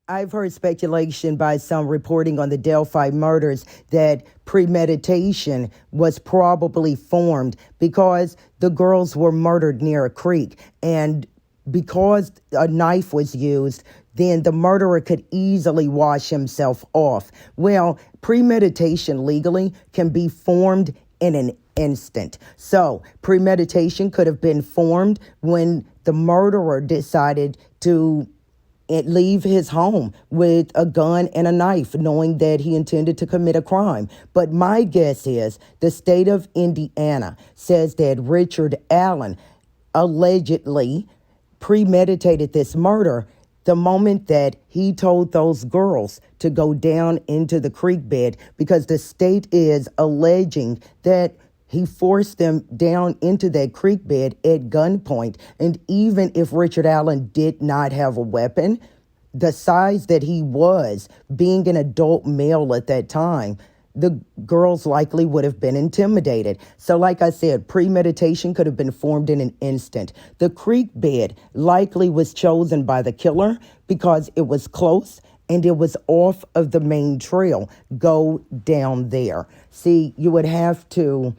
I've heard speculation by some reporting on the Delphi murders that premeditation was probably formed because the girls were murdered near a creek. And because a knife was used, then the murderer could easily wash himself off. Well, premeditation legally can be formed in an instant. So premeditation could have been formed when the murderer decided to leave his home with a gun and a knife, knowing that he intended to commit a crime. But my guess is the state of Indiana says that Richard Allen allegedly premeditated this murder the moment that he told those girls to go down into the creek bed, because the state is alleging that he forced them down into that creek bed at gunpoint. And even if Richard Allen did not have a weapon, the size that he was, being an adult male at that time, the girls likely would have been intimidated. So like I said, premeditation could have been formed in an instant. The creek bed likely was chosen by the killer because it was close and it was off of the main trail. Go down there. See, you would have to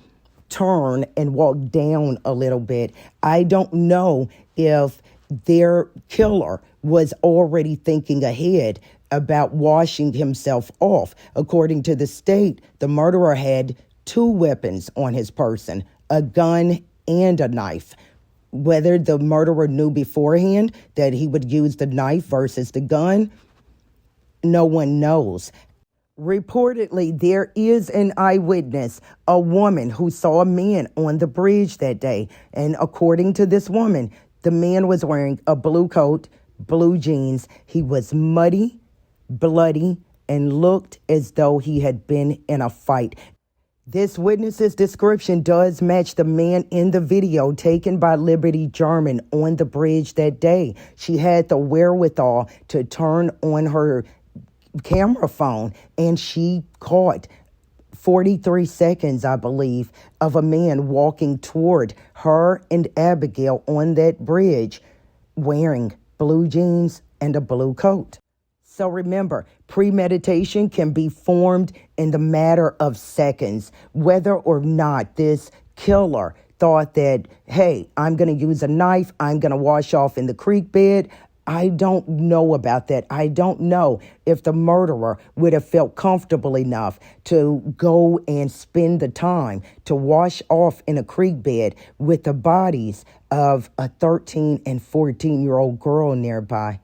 turn and walk down a little bit. I don't know if their killer was already thinking ahead about washing himself off. According to the state, the murderer had two weapons on his person, a gun and a knife. Whether the murderer knew beforehand that he would use the knife versus the gun, no one knows. Reportedly, there is an eyewitness, a woman who saw a man on the bridge that day. And according to this woman, the man was wearing a blue coat, blue jeans. He was muddy, bloody, and looked as though he had been in a fight. This witness's description does match the man in the video taken by Liberty German on the bridge that day. She had the wherewithal to turn on her camera phone, and she caught 43 seconds, I believe, of a man walking toward her and Abigail on that bridge wearing blue jeans and a blue coat. So remember, premeditation can be formed in the matter of seconds. Whether or not this killer thought that, hey, I'm going to use a knife, I'm going to wash off in the creek bed, I don't know about that. I don't know if the murderer would have felt comfortable enough to go and spend the time to wash off in a creek bed with the bodies of a 13 and 14-year-old girl nearby.